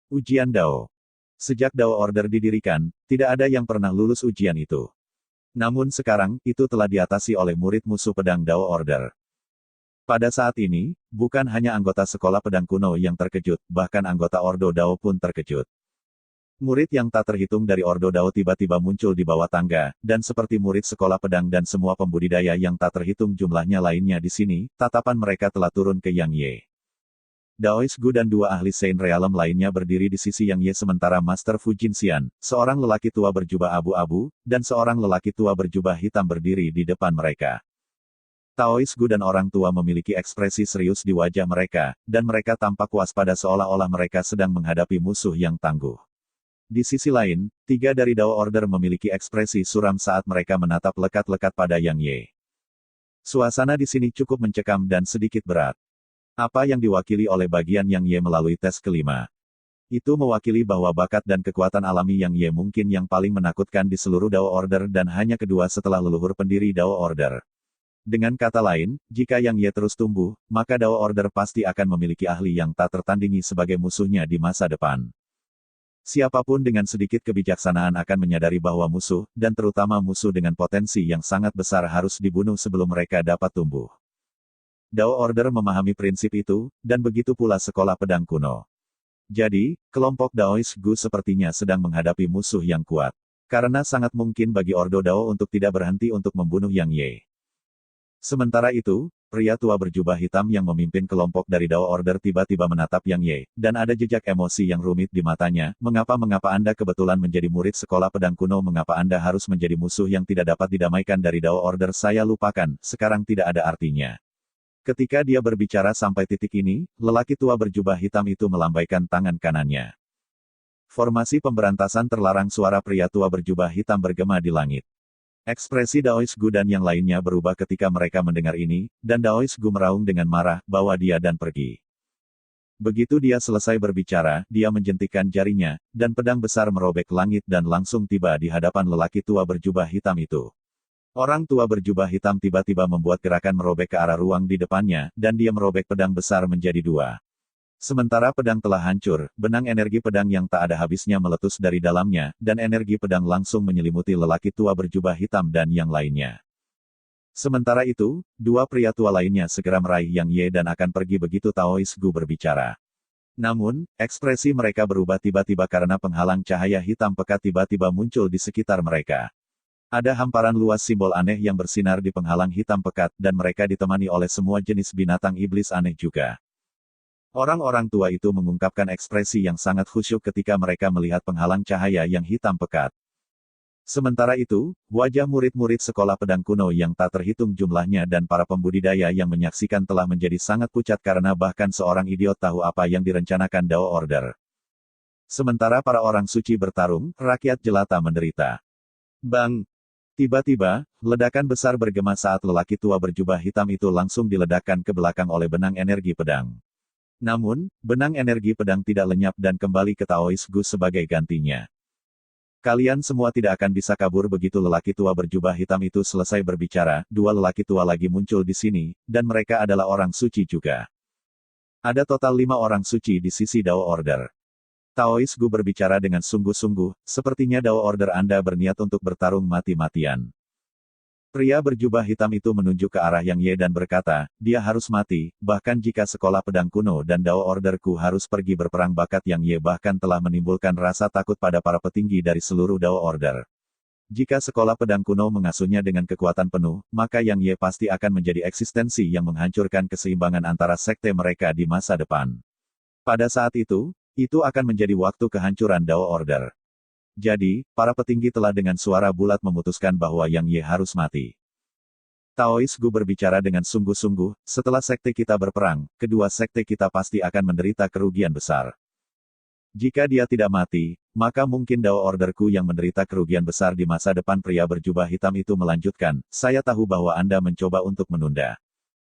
Ujian Dao. Sejak Dao Order didirikan, tidak ada yang pernah lulus ujian itu. Namun sekarang, itu telah diatasi oleh murid musuh pedang Dao Order. Pada saat ini, bukan hanya anggota sekolah pedang kuno yang terkejut, bahkan anggota Ordo Dao pun terkejut. Murid yang tak terhitung dari Ordo Dao tiba-tiba muncul di bawah tangga, dan seperti murid sekolah pedang dan semua pembudidaya yang tak terhitung jumlahnya lainnya di sini, tatapan mereka telah turun ke Yang Ye. Daois Gu dan dua ahli Saint Realm lainnya berdiri di sisi Yang Ye sementara Master Fu Jinxian, seorang lelaki tua berjubah abu-abu, dan seorang lelaki tua berjubah hitam berdiri di depan mereka. Taois Gu dan orang tua memiliki ekspresi serius di wajah mereka, dan mereka tampak waspada seolah-olah mereka sedang menghadapi musuh yang tangguh. Di sisi lain, tiga dari Dao Order memiliki ekspresi suram saat mereka menatap lekat-lekat pada Yang Ye. Suasana di sini cukup mencekam dan sedikit berat. Apa yang diwakili oleh bagian Yang Ye melalui tes kelima. Itu mewakili bahwa bakat dan kekuatan alami Yang Ye mungkin yang paling menakutkan di seluruh Dao Order dan hanya kedua setelah leluhur pendiri Dao Order. Dengan kata lain, jika Yang Ye terus tumbuh, maka Dao Order pasti akan memiliki ahli yang tak tertandingi sebagai musuhnya di masa depan. Siapapun dengan sedikit kebijaksanaan akan menyadari bahwa musuh, dan terutama musuh dengan potensi yang sangat besar harus dibunuh sebelum mereka dapat tumbuh. Dao Order memahami prinsip itu, dan begitu pula sekolah pedang kuno. Jadi, kelompok Daois Gu sepertinya sedang menghadapi musuh yang kuat. Karena sangat mungkin bagi Ordo Dao untuk tidak berhenti untuk membunuh Yang Ye. Sementara itu, pria tua berjubah hitam yang memimpin kelompok dari Dao Order tiba-tiba menatap Yang Ye, dan ada jejak emosi yang rumit di matanya. Mengapa Anda kebetulan menjadi murid sekolah pedang kuno? Mengapa Anda harus menjadi musuh yang tidak dapat didamaikan dari Dao Order? Saya lupakan, sekarang tidak ada artinya. Ketika dia berbicara sampai titik ini, lelaki tua berjubah hitam itu melambaikan tangan kanannya. Formasi pemberantasan terlarang. Suara pria tua berjubah hitam bergema di langit. Ekspresi Daois Gu dan yang lainnya berubah ketika mereka mendengar ini, dan Daois Gu meraung dengan marah, bawa dia dan pergi. Begitu dia selesai berbicara, dia menjentikkan jarinya, dan pedang besar merobek langit dan langsung tiba di hadapan lelaki tua berjubah hitam itu. Orang tua berjubah hitam tiba-tiba membuat gerakan merobek ke arah ruang di depannya, dan dia merobek pedang besar menjadi dua. Sementara pedang telah hancur, benang energi pedang yang tak ada habisnya meletus dari dalamnya, dan energi pedang langsung menyelimuti lelaki tua berjubah hitam dan yang lainnya. Sementara itu, dua pria tua lainnya segera meraih Yang Ye dan akan pergi begitu Taois Gu berbicara. Namun, ekspresi mereka berubah tiba-tiba karena penghalang cahaya hitam pekat tiba-tiba muncul di sekitar mereka. Ada hamparan luas simbol aneh yang bersinar di penghalang hitam pekat, dan mereka ditemani oleh semua jenis binatang iblis aneh juga. Orang-orang tua itu mengungkapkan ekspresi yang sangat khusyuk ketika mereka melihat penghalang cahaya yang hitam pekat. Sementara itu, wajah murid-murid sekolah pedang kuno yang tak terhitung jumlahnya dan para pembudidaya yang menyaksikan telah menjadi sangat pucat karena bahkan seorang idiot tahu apa yang direncanakan Dao Order. Sementara para orang suci bertarung, rakyat jelata menderita. Bang! Tiba-tiba, ledakan besar bergema saat lelaki tua berjubah hitam itu langsung diledakkan ke belakang oleh benang energi pedang. Namun, benang energi pedang tidak lenyap dan kembali ke Taois Gu sebagai gantinya. Kalian semua tidak akan bisa kabur. Begitu lelaki tua berjubah hitam itu selesai berbicara, dua lelaki tua lagi muncul di sini, dan mereka adalah orang suci juga. Ada total 5 orang suci di sisi Dao Order. Taois Gu berbicara dengan sungguh-sungguh, sepertinya Dao Order Anda berniat untuk bertarung mati-matian. Pria berjubah hitam itu menunjuk ke arah Yang Ye dan berkata, dia harus mati, bahkan jika sekolah pedang kuno dan Dao Orderku harus pergi berperang. Bakat Yang Ye bahkan telah menimbulkan rasa takut pada para petinggi dari seluruh Dao Order. Jika sekolah pedang kuno mengasuhnya dengan kekuatan penuh, maka Yang Ye pasti akan menjadi eksistensi yang menghancurkan keseimbangan antara sekte mereka di masa depan. Pada saat itu akan menjadi waktu kehancuran Dao Order. Jadi, para petinggi telah dengan suara bulat memutuskan bahwa Yang Ye harus mati. Taois Gu berbicara dengan sungguh-sungguh, setelah sekte kita berperang, kedua sekte kita pasti akan menderita kerugian besar. Jika dia tidak mati, maka mungkin Dao Orderku yang menderita kerugian besar di masa depan. Pria berjubah hitam itu melanjutkan, saya tahu bahwa Anda mencoba untuk menunda.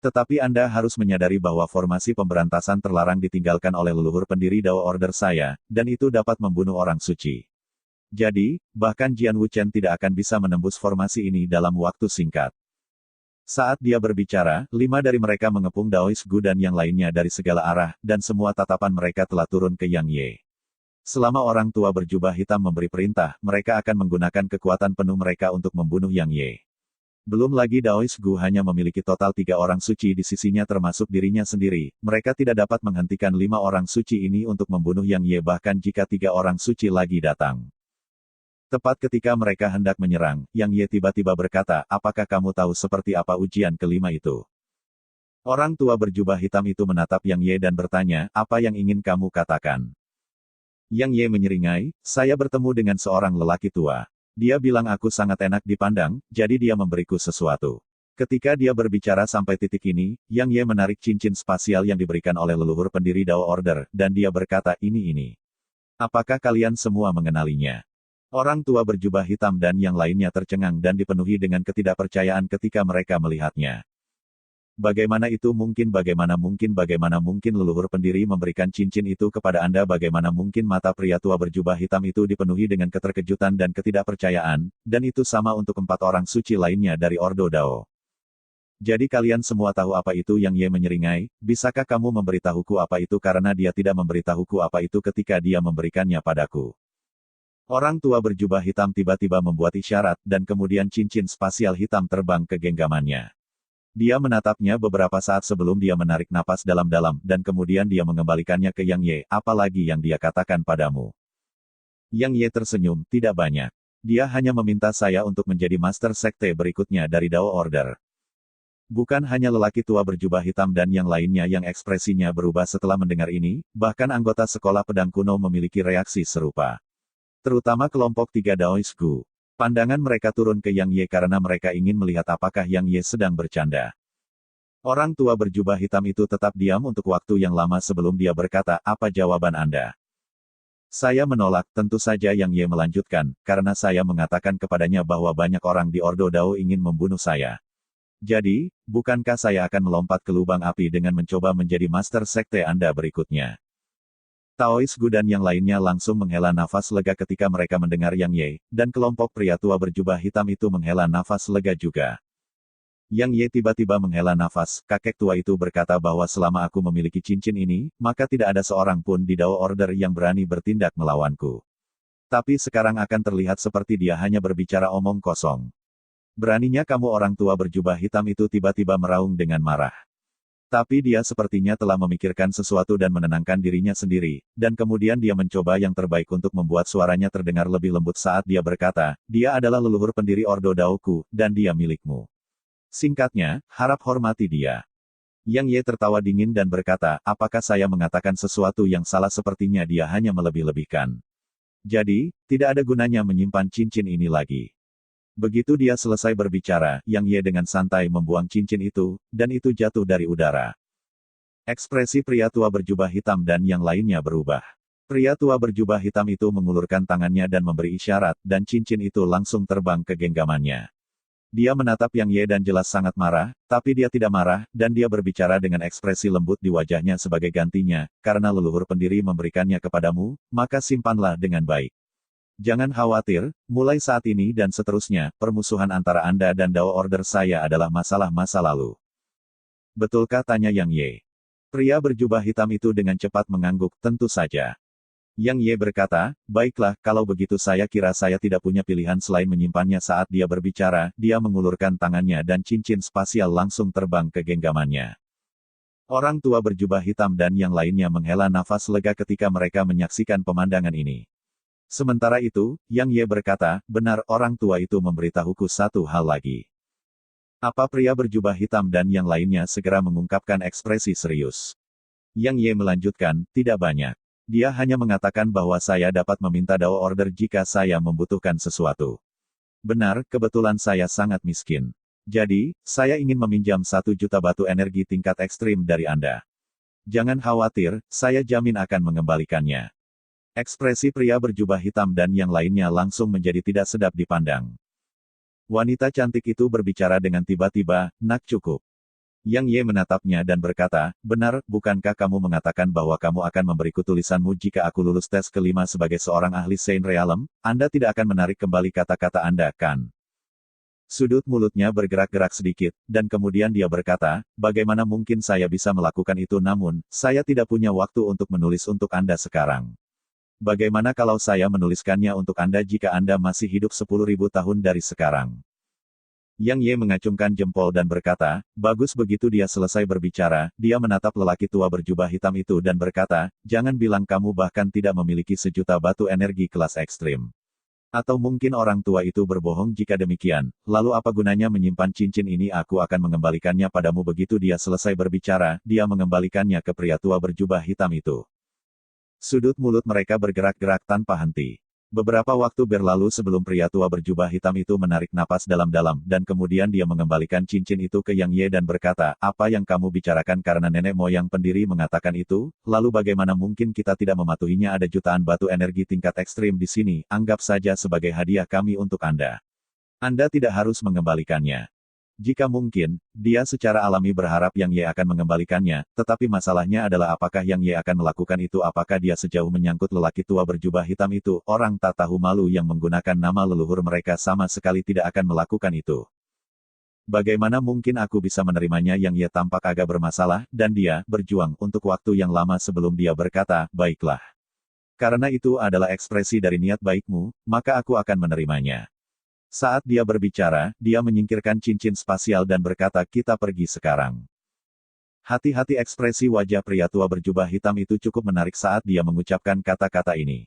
Tetapi Anda harus menyadari bahwa formasi pemberantasan terlarang ditinggalkan oleh leluhur pendiri Dao Order saya, dan itu dapat membunuh orang suci. Jadi, bahkan Jian Wuchen tidak akan bisa menembus formasi ini dalam waktu singkat. Saat dia berbicara, 5 dari mereka mengepung Daois Gu dan yang lainnya dari segala arah, dan semua tatapan mereka telah turun ke Yang Ye. Selama orang tua berjubah hitam memberi perintah, mereka akan menggunakan kekuatan penuh mereka untuk membunuh Yang Ye. Belum lagi Daoist Gu hanya memiliki total 3 orang suci di sisinya termasuk dirinya sendiri, mereka tidak dapat menghentikan 5 orang suci ini untuk membunuh Yang Ye bahkan jika 3 orang suci lagi datang. Tepat ketika mereka hendak menyerang, Yang Ye tiba-tiba berkata, apakah kamu tahu seperti apa ujian kelima itu? Orang tua berjubah hitam itu menatap Yang Ye dan bertanya, apa yang ingin kamu katakan? Yang Ye menyeringai, saya bertemu dengan seorang lelaki tua. Dia bilang aku sangat enak dipandang, jadi dia memberiku sesuatu. Ketika dia berbicara sampai titik ini, Yang Ye menarik cincin spasial yang diberikan oleh leluhur pendiri Dao Order, dan dia berkata, ini. Apakah kalian semua mengenalinya? Orang tua berjubah hitam dan yang lainnya tercengang dan dipenuhi dengan ketidakpercayaan ketika mereka melihatnya. Bagaimana itu mungkin bagaimana mungkin leluhur pendiri memberikan cincin itu kepada Anda bagaimana mungkin mata pria tua berjubah hitam itu dipenuhi dengan keterkejutan dan ketidakpercayaan, dan itu sama untuk 4 orang suci lainnya dari Ordo Dao. Jadi kalian semua tahu apa itu? Yang Ye menyeringai, bisakah kamu memberitahuku apa itu karena dia tidak memberitahuku apa itu ketika dia memberikannya padaku. Orang tua berjubah hitam tiba-tiba membuat isyarat dan kemudian cincin spasial hitam terbang ke genggamannya. Dia menatapnya beberapa saat sebelum dia menarik napas dalam-dalam, dan kemudian dia mengembalikannya ke Yang Ye, apalagi yang dia katakan padamu. Yang Ye tersenyum, tidak banyak. Dia hanya meminta saya untuk menjadi master sekte berikutnya dari Dao Order. Bukan hanya lelaki tua berjubah hitam dan yang lainnya yang ekspresinya berubah setelah mendengar ini, bahkan anggota sekolah pedang kuno memiliki reaksi serupa. Terutama kelompok 3 Daoist Gu. Pandangan mereka turun ke Yang Ye karena mereka ingin melihat apakah Yang Ye sedang bercanda. Orang tua berjubah hitam itu tetap diam untuk waktu yang lama sebelum dia berkata, apa jawaban Anda? Saya menolak, tentu saja. Yang Ye melanjutkan, karena saya mengatakan kepadanya bahwa banyak orang di Ordo Dao ingin membunuh saya. Jadi, bukankah saya akan melompat ke lubang api dengan mencoba menjadi master sekte Anda berikutnya? Daoist Gu dan yang lainnya langsung menghela nafas lega ketika mereka mendengar Yang Ye, dan kelompok pria tua berjubah hitam itu menghela nafas lega juga. Yang Ye tiba-tiba menghela nafas, kakek tua itu berkata bahwa selama aku memiliki cincin ini, maka tidak ada seorang pun di Dao Order yang berani bertindak melawanku. Tapi sekarang akan terlihat seperti dia hanya berbicara omong kosong. Beraninya kamu? Orang tua berjubah hitam itu tiba-tiba meraung dengan marah. Tapi dia sepertinya telah memikirkan sesuatu dan menenangkan dirinya sendiri, dan kemudian dia mencoba yang terbaik untuk membuat suaranya terdengar lebih lembut saat dia berkata, dia adalah leluhur pendiri Ordo Daoku, dan dia milikmu. Singkatnya, harap hormati dia. Yang Ye tertawa dingin dan berkata, apakah saya mengatakan sesuatu yang salah? Sepertinya dia hanya melebih-lebihkan. Jadi, tidak ada gunanya menyimpan cincin ini lagi. Begitu dia selesai berbicara, Yang Ye dengan santai membuang cincin itu, dan itu jatuh dari udara. Ekspresi pria tua berjubah hitam dan yang lainnya berubah. Pria tua berjubah hitam itu mengulurkan tangannya dan memberi isyarat, dan cincin itu langsung terbang ke genggamannya. Dia menatap Yang Ye dan jelas sangat marah, tapi dia tidak marah, dan dia berbicara dengan ekspresi lembut di wajahnya sebagai gantinya, karena leluhur pendiri memberikannya kepadamu, maka simpanlah dengan baik. Jangan khawatir, mulai saat ini dan seterusnya, permusuhan antara Anda dan Dao Order saya adalah masalah masa lalu. Betulkah? Tanya Yang Ye. Pria berjubah hitam itu dengan cepat mengangguk, tentu saja. Yang Ye berkata, baiklah, kalau begitu saya kira saya tidak punya pilihan selain menyimpannya. Saat dia berbicara, dia mengulurkan tangannya dan cincin spasial langsung terbang ke genggamannya. Orang tua berjubah hitam dan yang lainnya menghela nafas lega ketika mereka menyaksikan pemandangan ini. Sementara itu, Yang Ye berkata, benar, orang tua itu memberitahuku satu hal lagi. Apa? Pria berjubah hitam dan yang lainnya segera mengungkapkan ekspresi serius. Yang Ye melanjutkan, tidak banyak. Dia hanya mengatakan bahwa saya dapat meminta Dao Order jika saya membutuhkan sesuatu. Benar, kebetulan saya sangat miskin. Jadi, saya ingin meminjam 1 juta batu energi tingkat ekstrim dari Anda. Jangan khawatir, saya jamin akan mengembalikannya. Ekspresi pria berjubah hitam dan yang lainnya langsung menjadi tidak sedap dipandang. Wanita cantik itu berbicara dengan tiba-tiba, nak cukup. Yang Ye menatapnya dan berkata, benar, bukankah kamu mengatakan bahwa kamu akan memberiku tulisanmu jika aku lulus tes kelima sebagai seorang ahli Saint Realm? Anda tidak akan menarik kembali kata-kata Anda, kan? Sudut mulutnya bergerak-gerak sedikit, dan kemudian dia berkata, bagaimana mungkin saya bisa melakukan itu? Namun, saya tidak punya waktu untuk menulis untuk Anda sekarang. Bagaimana kalau saya menuliskannya untuk Anda jika Anda masih hidup 10.000 tahun dari sekarang? Yang Ye mengacungkan jempol dan berkata, bagus. Begitu dia selesai berbicara, dia menatap lelaki tua berjubah hitam itu dan berkata, jangan bilang kamu bahkan tidak memiliki sejuta batu energi kelas ekstrim. Atau mungkin orang tua itu berbohong. Jika demikian, lalu apa gunanya menyimpan cincin ini? Aku akan mengembalikannya padamu. Begitu dia selesai berbicara, dia mengembalikannya ke pria tua berjubah hitam itu. Sudut mulut mereka bergerak-gerak tanpa henti. Beberapa waktu berlalu sebelum pria tua berjubah hitam itu menarik napas dalam-dalam dan kemudian dia mengembalikan cincin itu ke Yang Ye dan berkata, apa yang kamu bicarakan? Karena nenek moyang pendiri mengatakan itu, lalu bagaimana mungkin kita tidak mematuhinya? Ada jutaan batu energi tingkat ekstrim di sini, anggap saja sebagai hadiah kami untuk Anda. Anda tidak harus mengembalikannya. Jika mungkin, dia secara alami berharap Yang Ye akan mengembalikannya, tetapi masalahnya adalah apakah Yang Ye akan melakukan itu? Apakah dia sejauh menyangkut lelaki tua berjubah hitam itu? Orang tak tahu malu yang menggunakan nama leluhur mereka sama sekali tidak akan melakukan itu. Bagaimana mungkin aku bisa menerimanya? Yang Ye tampak agak bermasalah, dan dia berjuang untuk waktu yang lama sebelum dia berkata, baiklah. Karena itu adalah ekspresi dari niat baikmu, maka aku akan menerimanya. Saat dia berbicara, dia menyingkirkan cincin spasial dan berkata, kita pergi sekarang. Hati-hati. Ekspresi wajah pria tua berjubah hitam itu cukup menarik saat dia mengucapkan kata-kata ini.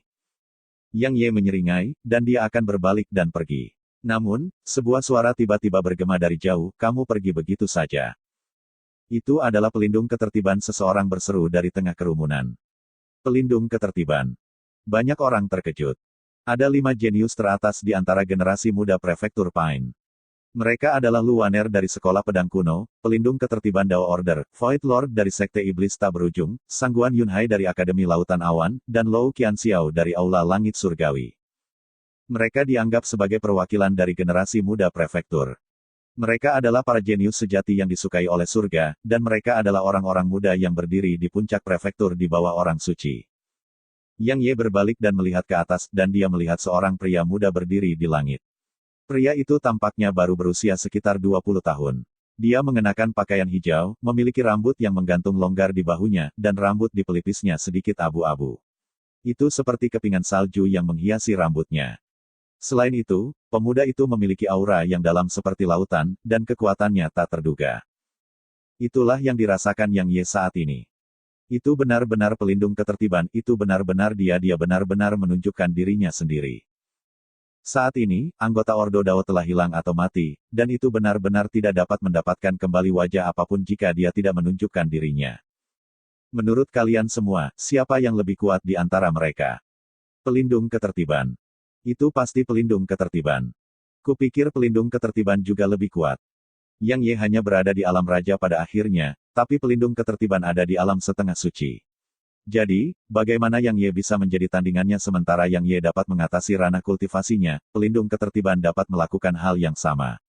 Yang Ye menyeringai, dan dia akan berbalik dan pergi. Namun, sebuah suara tiba-tiba bergema dari jauh, kamu pergi begitu saja. Itu adalah pelindung ketertiban. Seseorang berseru dari tengah kerumunan. Pelindung ketertiban. Banyak orang terkejut. Ada 5 jenius teratas di antara generasi muda prefektur Pine. Mereka adalah Lu Waner dari Sekolah Pedang Kuno, pelindung ketertiban Dao Order, Void Lord dari Sekte Iblis Tak Berujung, Sangguan Yunhai dari Akademi Lautan Awan, dan Lou Qianxiao dari Aula Langit Surgawi. Mereka dianggap sebagai perwakilan dari generasi muda prefektur. Mereka adalah para jenius sejati yang disukai oleh surga, dan mereka adalah orang-orang muda yang berdiri di puncak prefektur di bawah orang suci. Yang Ye berbalik dan melihat ke atas, dan dia melihat seorang pria muda berdiri di langit. Pria itu tampaknya baru berusia sekitar 20 tahun. Dia mengenakan pakaian hijau, memiliki rambut yang menggantung longgar di bahunya, dan rambut di pelipisnya sedikit abu-abu. Itu seperti kepingan salju yang menghiasi rambutnya. Selain itu, pemuda itu memiliki aura yang dalam seperti lautan, dan kekuatannya tak terduga. Itulah yang dirasakan Yang Ye saat ini. Itu benar-benar pelindung ketertiban, itu benar-benar dia benar-benar menunjukkan dirinya sendiri. Saat ini, anggota Ordo Dao telah hilang atau mati, dan itu benar-benar tidak dapat mendapatkan kembali wajah apapun jika dia tidak menunjukkan dirinya. Menurut kalian semua, siapa yang lebih kuat di antara mereka? Pelindung ketertiban. Itu pasti pelindung ketertiban. Kupikir pelindung ketertiban juga lebih kuat. Yang Ye hanya berada di alam raja pada akhirnya, tapi pelindung ketertiban ada di alam setengah suci. Jadi, bagaimana Yang Ye bisa menjadi tandingannya sementara Yang Ye dapat mengatasi ranah kultivasinya, pelindung ketertiban dapat melakukan hal yang sama.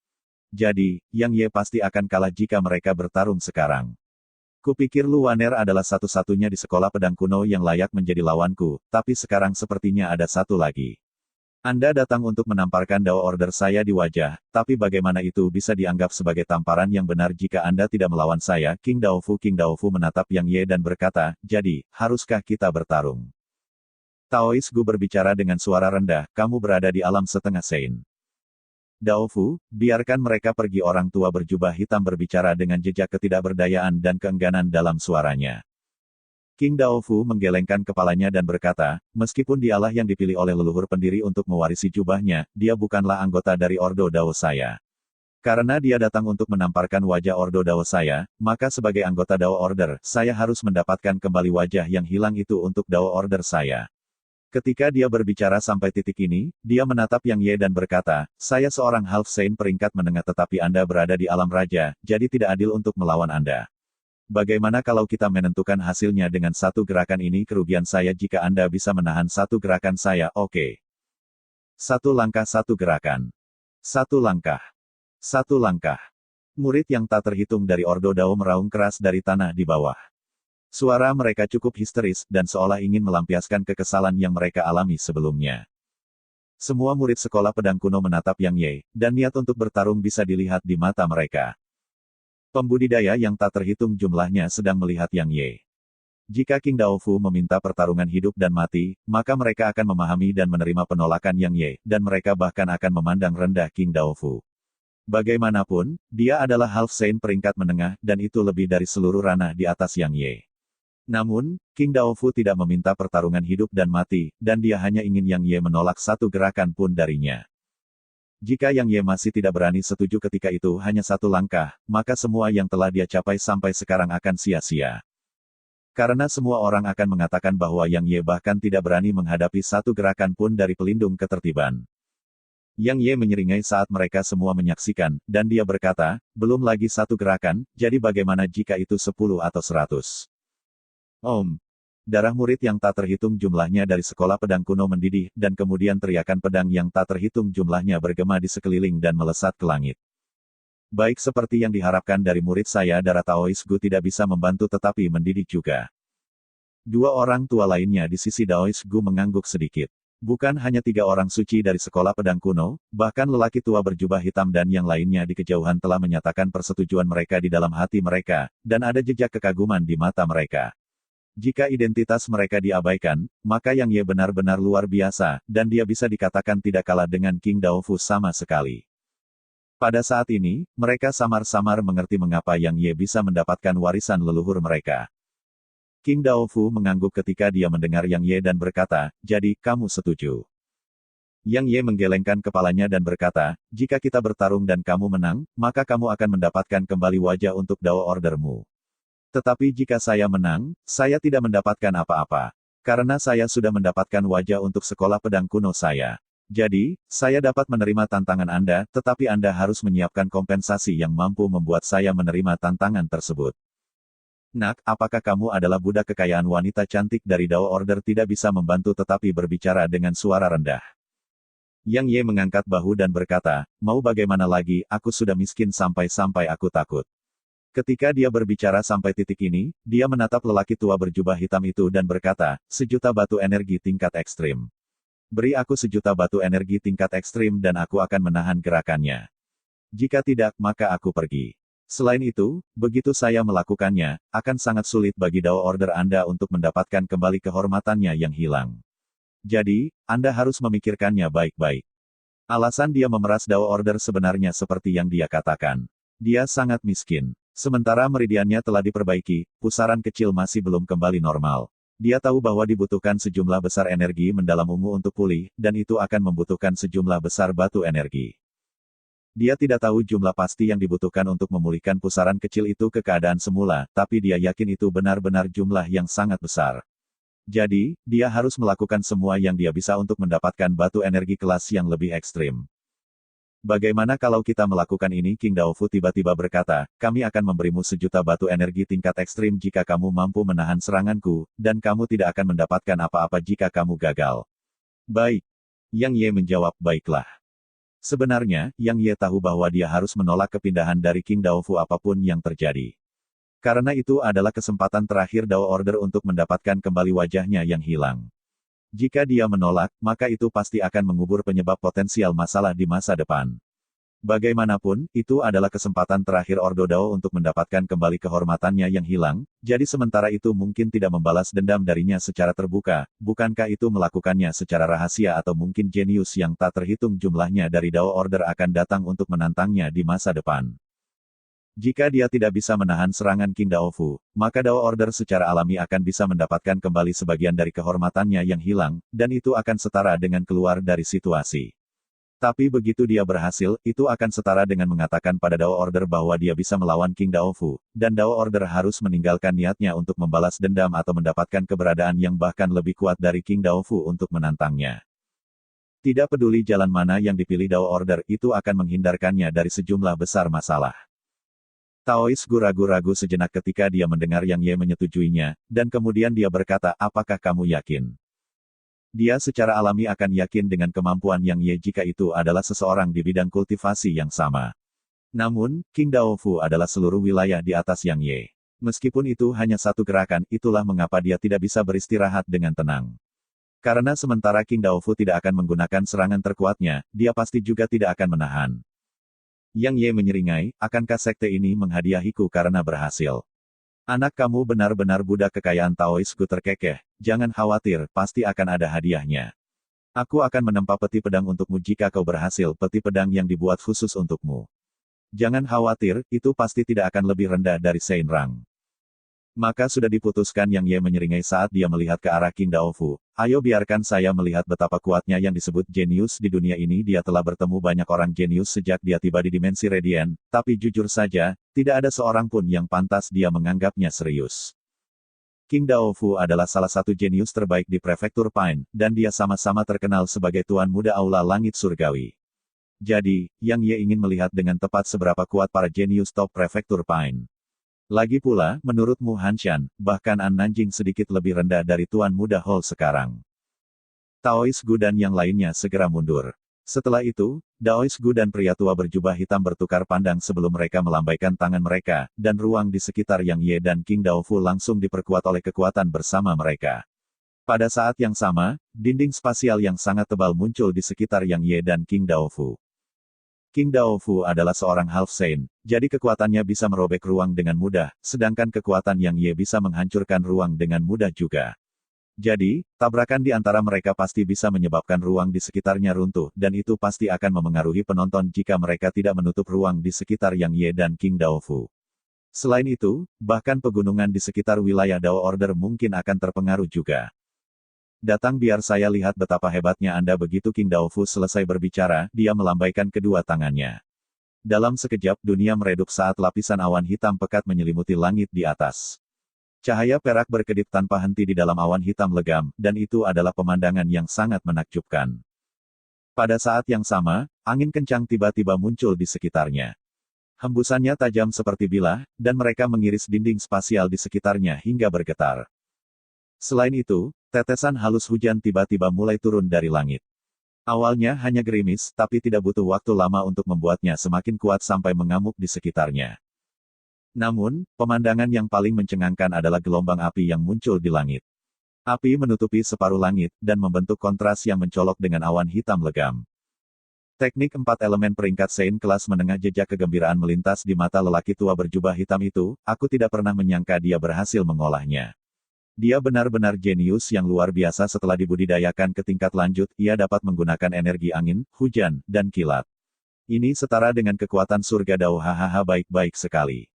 Jadi, Yang Ye pasti akan kalah jika mereka bertarung sekarang. Kupikir Lu Waner adalah satu-satunya di Sekolah Pedang Kuno yang layak menjadi lawanku, tapi sekarang sepertinya ada satu lagi. Anda datang untuk menamparkan Dao Order saya di wajah, tapi bagaimana itu bisa dianggap sebagai tamparan yang benar jika Anda tidak melawan saya? King Daofu menatap Yang Ye dan berkata, jadi, haruskah kita bertarung? Taois Gu berbicara dengan suara rendah, kamu berada di alam setengah Sein. Daofu, biarkan mereka pergi. Orang tua berjubah hitam berbicara dengan jejak ketidakberdayaan dan keengganan dalam suaranya. King Daofu menggelengkan kepalanya dan berkata, meskipun dialah yang dipilih oleh leluhur pendiri untuk mewarisi jubahnya, dia bukanlah anggota dari Ordo Dao saya. Karena dia datang untuk menamparkan wajah Ordo Dao saya, maka sebagai anggota Dao Order, saya harus mendapatkan kembali wajah yang hilang itu untuk Dao Order saya. Ketika dia berbicara sampai titik ini, dia menatap Yang Ye dan berkata, saya seorang Half Saint peringkat menengah tetapi Anda berada di alam raja, jadi tidak adil untuk melawan Anda. Bagaimana kalau kita menentukan hasilnya dengan satu gerakan ini? Kerugian saya jika Anda bisa menahan satu gerakan saya, oke. Satu langkah satu gerakan. Satu langkah. Satu langkah. Murid yang tak terhitung dari Ordo Dao meraung keras dari tanah di bawah. Suara mereka cukup histeris, dan seolah ingin melampiaskan kekesalan yang mereka alami sebelumnya. Semua murid Sekolah Pedang Kuno menatap Yang Ye, dan niat untuk bertarung bisa dilihat di mata mereka. Pembudidaya yang tak terhitung jumlahnya sedang melihat Yang Ye. Jika King Daofu meminta pertarungan hidup dan mati, maka mereka akan memahami dan menerima penolakan Yang Ye, dan mereka bahkan akan memandang rendah King Daofu. Bagaimanapun, dia adalah Half Saint peringkat menengah, dan itu lebih dari seluruh ranah di atas Yang Ye. Namun, King Daofu tidak meminta pertarungan hidup dan mati, dan dia hanya ingin Yang Ye menolak satu gerakan pun darinya. Jika Yang Ye masih tidak berani setuju ketika itu hanya satu langkah, maka semua yang telah dia capai sampai sekarang akan sia-sia. Karena semua orang akan mengatakan bahwa Yang Ye bahkan tidak berani menghadapi satu gerakan pun dari pelindung ketertiban. Yang Ye menyeringai saat mereka semua menyaksikan, dan dia berkata, belum lagi satu gerakan, jadi bagaimana jika itu 10 atau 100? Darah murid yang tak terhitung jumlahnya dari sekolah pedang kuno mendidih, dan kemudian teriakan pedang yang tak terhitung jumlahnya bergema di sekeliling dan melesat ke langit. Baik seperti yang diharapkan dari murid saya, darah Taoist Gu tidak bisa membantu tetapi mendidih juga. Dua orang tua lainnya di sisi Daoist Gu mengangguk sedikit. Bukan hanya 3 orang suci dari sekolah pedang kuno, bahkan lelaki tua berjubah hitam dan yang lainnya di kejauhan telah menyatakan persetujuan mereka di dalam hati mereka, dan ada jejak kekaguman di mata mereka. Jika identitas mereka diabaikan, maka Yang Ye benar-benar luar biasa, dan dia bisa dikatakan tidak kalah dengan King Daofu sama sekali. Pada saat ini, mereka samar-samar mengerti mengapa Yang Ye bisa mendapatkan warisan leluhur mereka. King Daofu mengangguk ketika dia mendengar Yang Ye dan berkata, jadi, kamu setuju? Yang Ye menggelengkan kepalanya dan berkata, jika kita bertarung dan kamu menang, maka kamu akan mendapatkan kembali wajah untuk Dao Ordermu. Tetapi jika saya menang, saya tidak mendapatkan apa-apa. Karena saya sudah mendapatkan wajah untuk sekolah pedang kuno saya. Jadi, saya dapat menerima tantangan Anda, tetapi Anda harus menyiapkan kompensasi yang mampu membuat saya menerima tantangan tersebut. Nak, apakah kamu adalah budak kekayaan wanita cantik dari Dao Order tidak bisa membantu tetapi berbicara dengan suara rendah? Yang Ye mengangkat bahu dan berkata, mau bagaimana lagi, aku sudah miskin sampai-sampai aku takut. Ketika dia berbicara sampai titik ini, dia menatap lelaki tua berjubah hitam itu dan berkata, 1.000.000 batu energi tingkat ekstrim. Beri aku 1.000.000 batu energi tingkat ekstrim dan aku akan menahan gerakannya. Jika tidak, maka aku pergi. Selain itu, begitu saya melakukannya, akan sangat sulit bagi Dao Order Anda untuk mendapatkan kembali kehormatannya yang hilang. Jadi, Anda harus memikirkannya baik-baik. Alasan dia memeras Dao Order sebenarnya seperti yang dia katakan. Dia sangat miskin. Sementara meridiannya telah diperbaiki, pusaran kecil masih belum kembali normal. Dia tahu bahwa dibutuhkan sejumlah besar energi mendalam ungu untuk pulih, dan itu akan membutuhkan sejumlah besar batu energi. Dia tidak tahu jumlah pasti yang dibutuhkan untuk memulihkan pusaran kecil itu ke keadaan semula, tapi dia yakin itu benar-benar jumlah yang sangat besar. Jadi, dia harus melakukan semua yang dia bisa untuk mendapatkan batu energi kelas yang lebih ekstrim. Bagaimana kalau kita melakukan ini? King Daofu tiba-tiba berkata, kami akan memberimu 1.000.000 batu energi tingkat ekstrim jika kamu mampu menahan seranganku, dan kamu tidak akan mendapatkan apa-apa jika kamu gagal. Baik. Yang Ye menjawab, baiklah. Sebenarnya, Yang Ye tahu bahwa dia harus menolak kepindahan dari King Daofu apapun yang terjadi. Karena itu adalah kesempatan terakhir Dao Order untuk mendapatkan kembali wajahnya yang hilang. Jika dia menolak, maka itu pasti akan mengubur penyebab potensial masalah di masa depan. Bagaimanapun, itu adalah kesempatan terakhir Ordo Dao untuk mendapatkan kembali kehormatannya yang hilang, jadi sementara itu mungkin tidak membalas dendam darinya secara terbuka, bukankah itu melakukannya secara rahasia atau mungkin jenius yang tak terhitung jumlahnya dari Dao Order akan datang untuk menantangnya di masa depan. Jika dia tidak bisa menahan serangan King Daofu, maka Dao Order secara alami akan bisa mendapatkan kembali sebagian dari kehormatannya yang hilang, dan itu akan setara dengan keluar dari situasi. Tapi begitu dia berhasil, itu akan setara dengan mengatakan pada Dao Order bahwa dia bisa melawan King Daofu, dan Dao Order harus meninggalkan niatnya untuk membalas dendam atau mendapatkan keberadaan yang bahkan lebih kuat dari King Daofu untuk menantangnya. Tidak peduli jalan mana yang dipilih Dao Order, itu akan menghindarkannya dari sejumlah besar masalah. Taoist Gu ragu-ragu sejenak ketika dia mendengar Yang Ye menyetujuinya, dan kemudian dia berkata, apakah kamu yakin? Dia secara alami akan yakin dengan kemampuan Yang Ye jika itu adalah seseorang di bidang kultivasi yang sama. Namun, King Daofu adalah seluruh wilayah di atas Yang Ye. Meskipun itu hanya satu gerakan, itulah mengapa dia tidak bisa beristirahat dengan tenang. Karena sementara King Daofu tidak akan menggunakan serangan terkuatnya, dia pasti juga tidak akan menahan. Yang Ye menyeringai, akankah sekte ini menghadiahiku karena berhasil? Anak kamu benar-benar budak kekayaan Taoisku terkekeh, jangan khawatir, pasti akan ada hadiahnya. Aku akan menempa peti pedang untukmu jika kau berhasil peti pedang yang dibuat khusus untukmu. Jangan khawatir, itu pasti tidak akan lebih rendah dari Sein Rang. Maka sudah diputuskan, Yang Ye menyeringai saat dia melihat ke arah King Daofu. Ayo biarkan saya melihat betapa kuatnya yang disebut jenius di dunia ini. Dia telah bertemu banyak orang jenius sejak dia tiba di dimensi Radiant, tapi jujur saja, tidak ada seorang pun yang pantas dia menganggapnya serius. King Daofu adalah salah satu jenius terbaik di Prefektur Pine, dan dia sama-sama terkenal sebagai Tuan Muda Aula Langit Surgawi. Jadi, Yang Ye ingin melihat dengan tepat seberapa kuat para jenius top Prefektur Pine. Lagi pula, menurutmu Hanshan, bahkan An Nanjing sedikit lebih rendah dari Tuan Muda Hall sekarang. Taois Gu dan yang lainnya segera mundur. Setelah itu, Daois Gu dan pria tua berjubah hitam bertukar pandang sebelum mereka melambaikan tangan mereka, dan ruang di sekitar Yang Ye dan King Daofu langsung diperkuat oleh kekuatan bersama mereka. Pada saat yang sama, dinding spasial yang sangat tebal muncul di sekitar Yang Ye dan King Daofu. King Daofu adalah seorang half saint, jadi kekuatannya bisa merobek ruang dengan mudah, sedangkan kekuatan Yang Ye bisa menghancurkan ruang dengan mudah juga. Jadi, tabrakan di antara mereka pasti bisa menyebabkan ruang di sekitarnya runtuh, dan itu pasti akan memengaruhi penonton jika mereka tidak menutup ruang di sekitar Yang Ye dan King Daofu. Selain itu, bahkan pegunungan di sekitar wilayah Dao Order mungkin akan terpengaruh juga. Datang biar saya lihat betapa hebatnya Anda. Begitu King Daofu selesai berbicara, dia melambaikan kedua tangannya. Dalam sekejap dunia meredup saat lapisan awan hitam pekat menyelimuti langit di atas. Cahaya perak berkedip tanpa henti di dalam awan hitam legam, dan itu adalah pemandangan yang sangat menakjubkan. Pada saat yang sama, angin kencang tiba-tiba muncul di sekitarnya. Hembusannya tajam seperti bilah, dan mereka mengiris dinding spasial di sekitarnya hingga bergetar. Selain itu, tetesan halus hujan tiba-tiba mulai turun dari langit. Awalnya hanya gerimis, tapi tidak butuh waktu lama untuk membuatnya semakin kuat sampai mengamuk di sekitarnya. Namun, pemandangan yang paling mencengangkan adalah gelombang api yang muncul di langit. Api menutupi separuh langit, dan membentuk kontras yang mencolok dengan awan hitam legam. Teknik 4 elemen peringkat Sein kelas menengah. Jejak kegembiraan melintas di mata lelaki tua berjubah hitam itu, aku tidak pernah menyangka dia berhasil mengolahnya. Dia benar-benar jenius yang luar biasa. Setelah dibudidayakan ke tingkat lanjut, ia dapat menggunakan energi angin, hujan, dan kilat. Ini setara dengan kekuatan surga Dao. Hahaha, baik-baik sekali.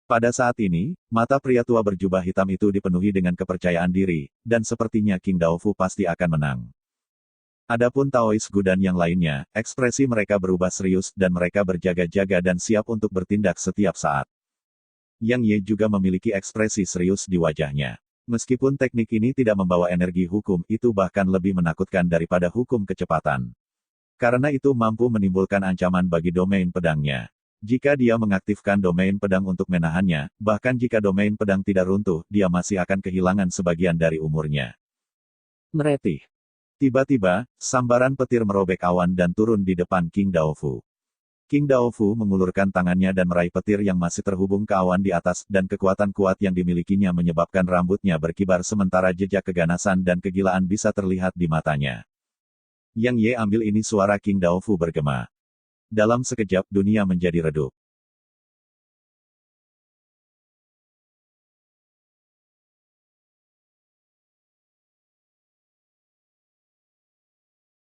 Pada saat ini, mata pria tua berjubah hitam itu dipenuhi dengan kepercayaan diri, dan sepertinya King Daofu pasti akan menang. Adapun Taois Gu dan yang lainnya, ekspresi mereka berubah serius, dan mereka berjaga-jaga dan siap untuk bertindak setiap saat. Yang Ye juga memiliki ekspresi serius di wajahnya. Meskipun teknik ini tidak membawa energi hukum, itu bahkan lebih menakutkan daripada hukum kecepatan. Karena itu mampu menimbulkan ancaman bagi domain pedangnya. Jika dia mengaktifkan domain pedang untuk menahannya, bahkan jika domain pedang tidak runtuh, dia masih akan kehilangan sebagian dari umurnya. Meretih. Tiba-tiba, sambaran petir merobek awan dan turun di depan King Daofu. King Daofu mengulurkan tangannya dan meraih petir yang masih terhubung ke awan di atas, dan kekuatan kuat yang dimilikinya menyebabkan rambutnya berkibar sementara jejak keganasan dan kegilaan bisa terlihat di matanya. Yang Ye ambil ini, suara King Daofu bergema. Dalam sekejap dunia menjadi redup.